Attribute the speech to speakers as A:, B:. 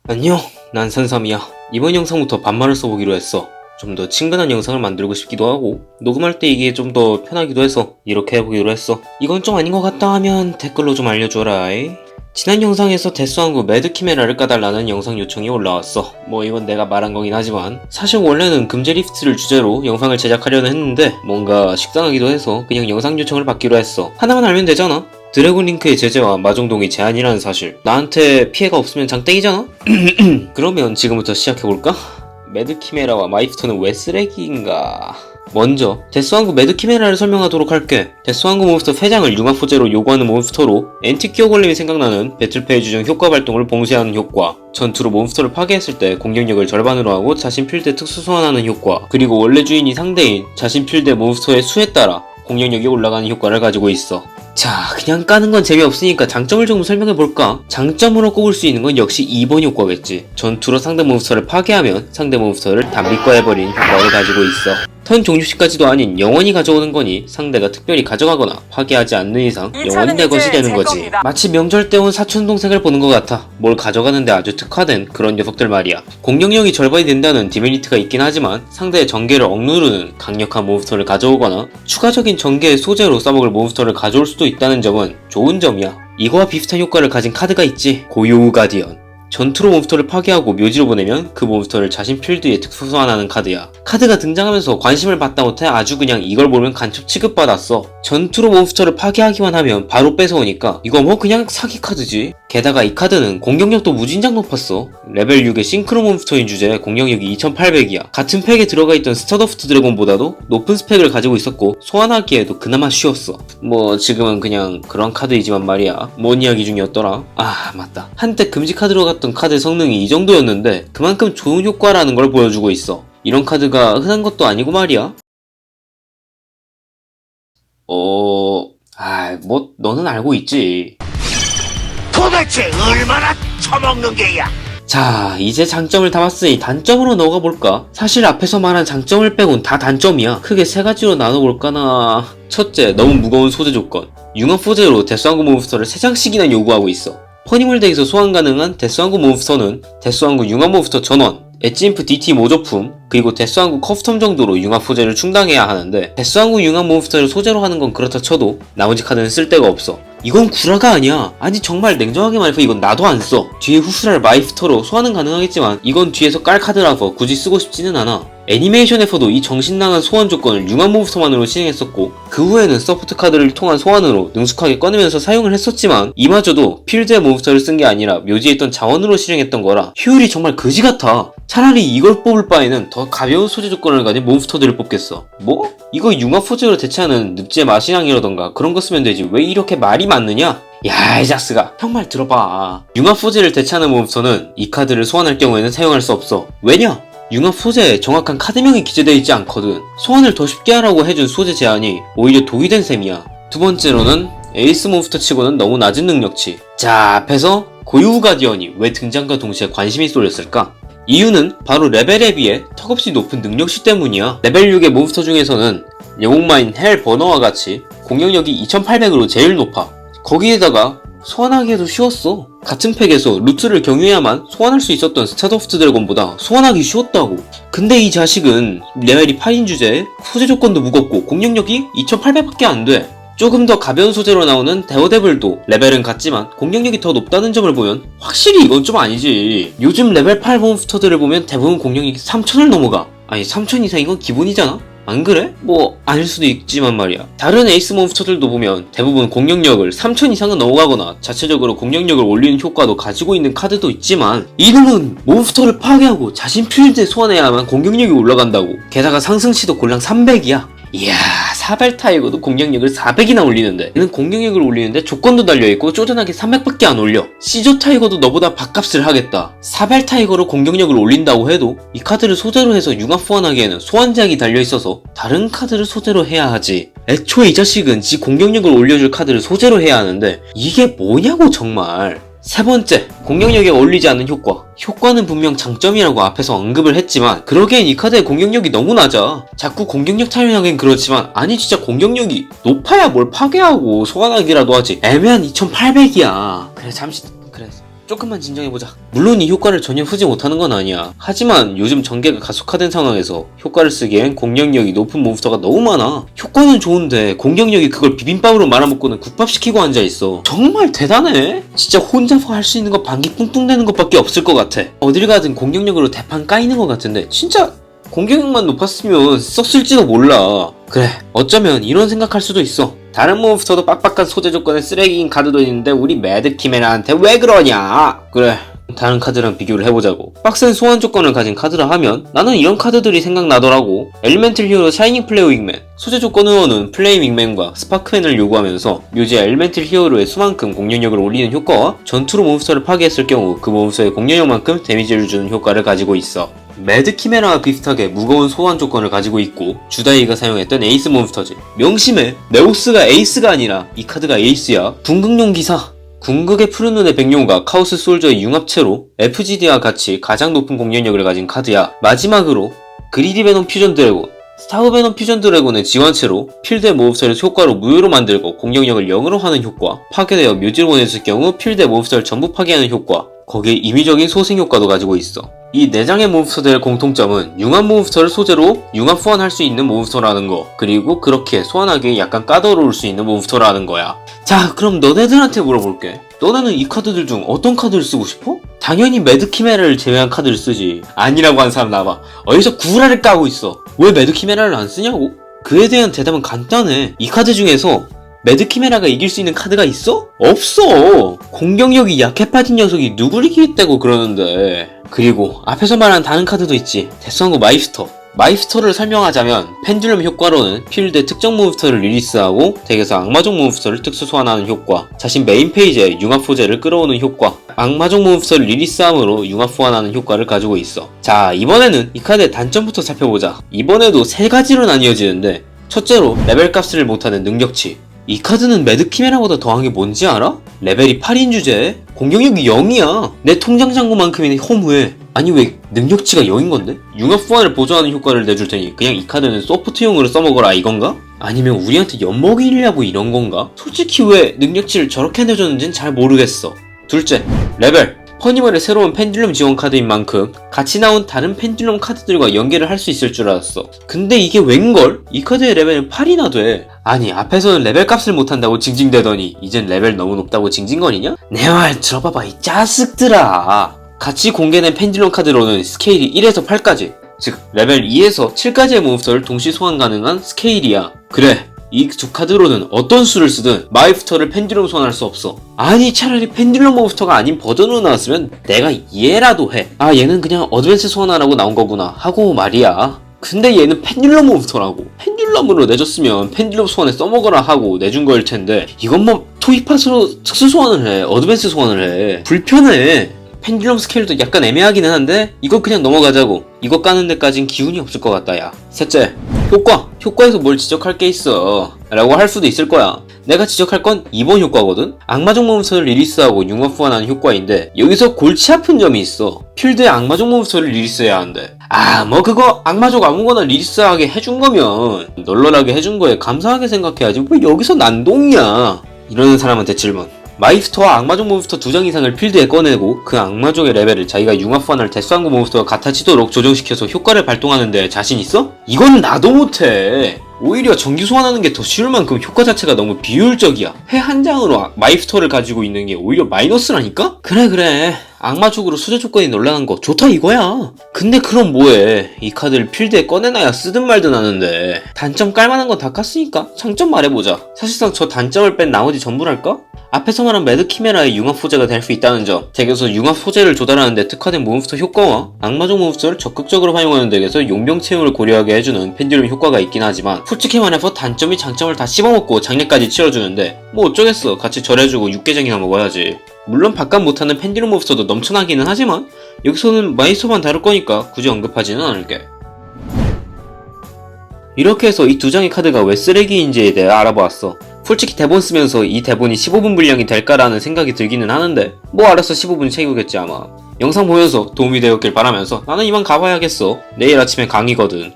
A: 안녕, 난 산삼이야. 이번 영상부터 반말을 써보기로 했어. 좀 더 친근한 영상을 만들고 싶기도 하고 녹음할 때 이게 좀 더 편하기도 해서 이렇게 해보기로 했어. 이건 좀 아닌 것 같다 하면 댓글로 좀 알려줘라. 지난 영상에서 데스왕구 매드키메라를 까달라는 영상 요청이 올라왔어. 뭐 이건 내가 말한 거긴 하지만 사실 원래는 금제 리프트를 주제로 영상을 제작하려는 했는데 뭔가 식상하기도 해서 그냥 영상 요청을 받기로 했어. 하나만 알면 되잖아. 드래곤 링크의 제재와 마정동이 제한이라는 사실. 나한테 피해가 없으면 장땡이잖아? 그러면 지금부터 시작해볼까? 매드키메라와 마이프터는 왜 쓰레기인가? 먼저 데스왕구 매드키메라를 설명하도록 할게. 데스왕구 몬스터 회장을 융합소재로 요구하는 몬스터로 엔티키어 골렘이 생각나는 배틀페이지 중 효과 발동을 봉쇄하는 효과, 전투로 몬스터를 파괴했을 때 공격력을 절반으로 하고 자신 필드에 특수 소환하는 효과, 그리고 원래 주인이 상대인 자신 필드의 몬스터의 수에 따라 공격력이 올라가는 효과를 가지고 있어. 자, 그냥 까는 건 재미없으니까 장점을 좀 설명해볼까? 장점으로 꼽을 수 있는 건 역시 2번 효과겠지. 전투로 상대 몬스터를 파괴하면 상대 몬스터를 단비과해버리는 효과를 가지고 있어. 턴 종료 시까지도 아닌 영원히 가져오는 거니 상대가 특별히 가져가거나 파괴하지 않는 이상 영원히 내 것이 되는 거지. 겁니다. 마치 명절 때 온 사촌 동생을 보는 것 같아. 뭘 가져가는데 아주 특화된 그런 녀석들 말이야. 공격력이 절반이 된다는 디메리트가 있긴 하지만 상대의 전개를 억누르는 강력한 몬스터를 가져오거나 추가적인 전개의 소재로 써먹을 몬스터를 가져올 수도 있다는 점은 좋은 점이야. 이거와 비슷한 효과를 가진 카드가 있지. 고요우 가디언. 전투로 몬스터를 파괴하고 묘지로 보내면 그 몬스터를 자신 필드에 특수 소환하는 카드야. 카드가 등장하면서 관심을 받다 못해 아주 그냥 이걸 보면 간첩 취급받았어. 전투로 몬스터를 파괴하기만 하면 바로 뺏어오니까 이거 뭐 그냥 사기 카드지. 게다가 이 카드는 공격력도 무진장 높았어. 레벨 6의 싱크로 몬스터인 주제에 공격력이 2800이야. 같은 팩에 들어가 있던 스타더프트 드래곤보다도 높은 스펙을 가지고 있었고 소환하기에도 그나마 쉬웠어. 뭐 지금은 그냥 그런 카드이지만 말이야. 뭔 이야기 중이었더라? 아 맞다. 한때 금지 카드로 갔던 카드의 성능이 이 정도였는데 그만큼 좋은 효과라는 걸 보여주고 있어. 이런 카드가 흔한 것도 아니고 말이야. 뭐 너는 알고 있지.
B: 도대체 얼마나 처먹는 게야?
A: 자, 이제 장점을 다 봤으니 단점으로 넣어볼까? 사실 앞에서 말한 장점을 빼곤 다 단점이야. 크게 세 가지로 나눠볼까나. 첫째, 너무 무거운 소재 조건. 융합 소재로 데스왕구 몬스터를 3장씩이나 요구하고 있어. 퍼니멀 덱에서 소환 가능한 데스왕구 몬스터는 데스왕구 융합 몬스터 전원, 엣지인프 DT 모조품, 그리고 데스왕구 커스텀 정도로 융합 소재를 충당해야 하는데 데스왕구 융합 몬스터를 소재로 하는 건 그렇다 쳐도 나머지 카드는 쓸데가 없어. 이건 구라가 아니야. 아니 정말 냉정하게 말해서 이건 나도 안 써. 뒤에 후스랄 마이프터로 소환은 가능하겠지만 이건 뒤에서 깔 카드라서 굳이 쓰고 싶지는 않아. 애니메이션에서도 이 정신나간 소환 조건을 융합 몬스터만으로 시행했었고 그 후에는 서포트 카드를 통한 소환으로 능숙하게 꺼내면서 사용을 했었지만 이마저도 필드의 몬스터를 쓴 게 아니라 묘지에 있던 자원으로 실행했던 거라 효율이 정말 그지 같아. 차라리 이걸 뽑을 바에는 더 가벼운 소재 조건을 가진 몬스터들을 뽑겠어. 뭐? 이거 융합 소재로 대체하는 늪지의 마신왕이라던가 그런 거 쓰면 되지 왜 이렇게 말이 많느냐? 야, 이 자스가 형 말 들어봐. 융합 소재를 대체하는 몬스터는 이 카드를 소환할 경우에는 사용할 수 없어. 왜냐? 융합 소재에 정확한 카드명이 기재되어 있지 않거든. 소환을 더 쉽게 하라고 해준 소재 제한이 오히려 독이 된 셈이야. 두 번째로는 에이스 몬스터 치고는 너무 낮은 능력치. 자, 앞에서 고유우 가디언이 왜 등장과 동시에 관심이 쏠렸을까? 이유는 바로 레벨에 비해 턱없이 높은 능력치 때문이야. 레벨 6의 몬스터 중에서는 영웅마인 헬 버너와 같이 공격력이 2800으로 제일 높아. 거기에다가 소환하기에도 쉬웠어. 같은 팩에서 루트를 경유해야만 소환할 수 있었던 스타더프트 드래곤보다 소환하기 쉬웠다고. 근데 이 자식은 레벨이 8인 주제에 소재 조건도 무겁고 공격력이 2800밖에 안 돼. 조금 더 가벼운 소재로 나오는 데어데블도 레벨은 같지만 공격력이 더 높다는 점을 보면 확실히 이건 좀 아니지. 요즘 레벨 8 몬스터들을 보면 대부분 공격력이 3000을 넘어가. 아니 3000 이상인 건 기본이잖아? 안 그래? 뭐 아닐 수도 있지만 말이야. 다른 에이스 몬스터들도 보면 대부분 공격력을 3000 이상은 넘어가거나 자체적으로 공격력을 올리는 효과도 가지고 있는 카드도 있지만 이놈은 몬스터를 파괴하고 자신 필드에 소환해야만 공격력이 올라간다고. 게다가 상승치도 골랑 300이야. 이야, 사벨 타이거도 공격력을 400이나 올리는데 얘는 공격력을 올리는데 조건도 달려있고 쪼잔하게 300밖에 안 올려. 시조 타이거도 너보다 밥값을 하겠다. 사벨 타이거로 공격력을 올린다고 해도 이 카드를 소재로 해서 융합 소환하기에는 소환 제약이 달려있어서 다른 카드를 소재로 해야 하지. 애초에 이 자식은 지 공격력을 올려줄 카드를 소재로 해야 하는데 이게 뭐냐고 정말. 세 번째, 공격력에 어울리지 않는 효과. 효과는 분명 장점이라고 앞에서 언급을 했지만 그러기엔 이 카드의 공격력이 너무 낮아. 자꾸 공격력 타령하긴 그렇지만 아니 진짜 공격력이 높아야 뭘 파괴하고 소환하기라도 하지. 애매한 2800이야. 그래 잠시 그래 조금만 진정해보자. 물론 이 효과를 전혀 쓰지 못하는 건 아니야. 하지만 요즘 전개가 가속화된 상황에서 효과를 쓰기엔 공격력이 높은 몬스터가 너무 많아. 효과는 좋은데 공격력이 그걸 비빔밥으로 말아먹고는 국밥 시키고 앉아있어. 정말 대단해. 진짜 혼자서 할 수 있는 거 방귀 뿡뿡 대는 것밖에 없을 것 같아. 어딜 가든 공격력으로 대판 까이는 것 같은데 진짜 공격력만 높았으면 썼을지도 몰라. 그래, 어쩌면 이런 생각할 수도 있어. 다른 몬스터도 빡빡한 소재 조건의 쓰레기인 카드도 있는데 우리 매드키메라한테 왜 그러냐? 그래, 다른 카드랑 비교를 해보자고. 빡센 소환 조건을 가진 카드라 하면 나는 이런 카드들이 생각나더라고. 엘리멘틀 히어로 샤이닝 플레이 윙맨. 소재 조건으로는 플레이 윙맨과 스파크맨을 요구하면서 묘지의 엘리멘틀 히어로의 수만큼 공격력을 올리는 효과와 전투로 몬스터를 파괴했을 경우 그 몬스터의 공격력만큼 데미지를 주는 효과를 가지고 있어. 매드키메라와 비슷하게 무거운 소환 조건을 가지고 있고 주다이가 사용했던 에이스 몬스터지. 명심해, 네오스가 에이스가 아니라 이 카드가 에이스야. 궁극용 기사. 궁극의 푸른 눈의 백룡과 카오스 솔저의 융합체로 FGD와 같이 가장 높은 공격력을 가진 카드야. 마지막으로 그리디 베놈 퓨전 드래곤. 스타우 베놈 퓨전 드래곤의 지원체로 필드의 몬스터를 효과로 무효로 만들고 공격력을 0으로 하는 효과, 파괴되어 묘지로 보냈을 경우 필드의 몬스터를 전부 파괴하는 효과, 거기에 임의적인 소생 효과도 가지고 있어. 이 4장의 몬스터들의 공통점은 융합 몬스터를 소재로 융합 소환할 수 있는 몬스터라는 거, 그리고 그렇게 소환하기에 약간 까다로울 수 있는 몬스터라는 거야. 자, 그럼 너네들한테 물어볼게. 너네는 이 카드들 중 어떤 카드를 쓰고 싶어? 당연히 매드키메라를 제외한 카드를 쓰지. 아니라고 한 사람 나와봐. 어디서 구라를 까고 있어. 왜 매드키메라를 안 쓰냐고? 그에 대한 대답은 간단해. 이 카드 중에서 매드키메라가 이길 수 있는 카드가 있어? 없어! 공격력이 약해 빠진 녀석이 누굴 이기겠다고 그러는데. 그리고 앞에서 말한 다른 카드도 있지. 데스왕국 마이스터. 마이스터를 설명하자면 펜듈럼 효과로는 필드에 특정 몬스터를 리리스하고 덱에서 악마종 몬스터를 특수 소환하는 효과, 자신 메인 페이지에 융합 소재를 끌어오는 효과, 악마종 몬스터를 리리스함으로 융합 소환하는 효과를 가지고 있어. 자, 이번에는 이 카드의 단점부터 살펴보자. 이번에도 3가지로 나뉘어지는데, 첫째로 레벨 값을 못하는 능력치. 이 카드는 매드키메라보다 더한 게 뭔지 알아? 레벨이 8인 주제에 공격력이 0이야. 내 통장 잔고만큼이나 허무해. 아니 왜 능력치가 0인 건데? 융합 소환을 보조하는 효과를 내줄 테니 그냥 이 카드는 소프트용으로 써먹어라 이건가? 아니면 우리한테 엿먹이려고 이런 건가? 솔직히 왜 능력치를 저렇게 내줬는지는 잘 모르겠어. 둘째, 레벨. 퍼니멀의 새로운 펜듈럼 지원 카드인 만큼 같이 나온 다른 펜듈럼 카드들과 연계를 할 수 있을 줄 알았어. 근데 이게 웬걸? 이 카드의 레벨은 8이나 돼. 아니 앞에서는 레벨 값을 못한다고 징징대더니 이젠 레벨 너무 높다고 징징거리냐? 내 말 들어봐봐 이 짜식들아. 같이 공개된 펜듈럼 카드로는 스케일이 1에서 8까지, 즉 레벨 2에서 7까지의 몬스터를 동시 소환 가능한 스케일이야. 그래, 이 두 카드로는 어떤 수를 쓰든 마이스터를 펜듈럼 소환할 수 없어. 아니 차라리 펜듈럼 몬스터가 아닌 버전으로 나왔으면 내가 이해라도 해. 아 얘는 그냥 어드밴스 소환하라고 나온 거구나 하고 말이야. 근데 얘는 펜듈럼 몬스터라고. 펜듈럼으로 내줬으면 펜듈럼 소환에 써먹어라 하고 내준 거일 텐데 이건 뭐 토이팟으로 특수 소환을 해, 어드밴스 소환을 해. 불편해. 펜듈럼 스케일도 약간 애매하기는 한데 이거 그냥 넘어가자고. 이거 까는 데까진 기운이 없을 것 같다 야. 셋째, 효과. 효과에서 뭘 지적할 게 있어 라고 할 수도 있을 거야. 내가 지적할 건 2번 효과거든? 악마종 몬스터를 리리스하고 융합 소환하는 효과인데 여기서 골치 아픈 점이 있어. 필드에 악마종 몬스터를 리리스해야 하는데 뭐 그거 악마족 아무거나 리리스하게 해준 거면 널널하게 해준 거에 감사하게 생각해야지 왜 여기서 난동이야. 이러는 사람한테 질문. 마이스터와 악마족 몬스터 2장 이상을 필드에 꺼내고 그 악마족의 레벨을 자기가 융합 소환할 데스왕국 몬스터와 같아지도록 조정시켜서 효과를 발동하는데 자신 있어? 이건 나도 못해. 오히려 정규 소환하는 게 더 쉬울 만큼 효과 자체가 너무 비효율적이야. 회 한 장으로 마이스터를 가지고 있는 게 오히려 마이너스라니까? 그래 악마족으로 수제 조건이 놀라는 거 좋다 이거야. 근데 그럼 뭐해. 이 카드를 필드에 꺼내놔야 쓰든 말든 하는데 단점 깔만한 건 다 깠으니까 장점 말해보자. 사실상 저 단점을 뺀 나머지 전부랄까? 앞에서 말한 매드키메라의 융합 소재가 될 수 있다는 점, 덱에서 융합 소재를 조달하는 데 특화된 몬스터 효과와 악마종 몬스터를 적극적으로 활용하는 덱에서 용병 채용을 고려하게 해주는 펜듈럼 효과가 있긴 하지만 솔직히 말해서 단점이 장점을 다 씹어먹고 장례까지 치러주는데 뭐 어쩌겠어. 같이 절해주고 육개장이나 먹어야지. 물론 바깥 못하는 펜듈럼 몬스터도 넘쳐나기는 하지만 여기서는 마이스터만 다룰 거니까 굳이 언급하지는 않을게. 이렇게 해서 이 2장의 카드가 왜 쓰레기인지에 대해 알아보았어. 솔직히 대본 쓰면서 이 대본이 15분 분량이 될까라는 생각이 들기는 하는데 뭐 알아서 15분 채우겠지 아마. 영상 보면서 도움이 되었길 바라면서 나는 이만 가봐야겠어. 내일 아침에 강의거든.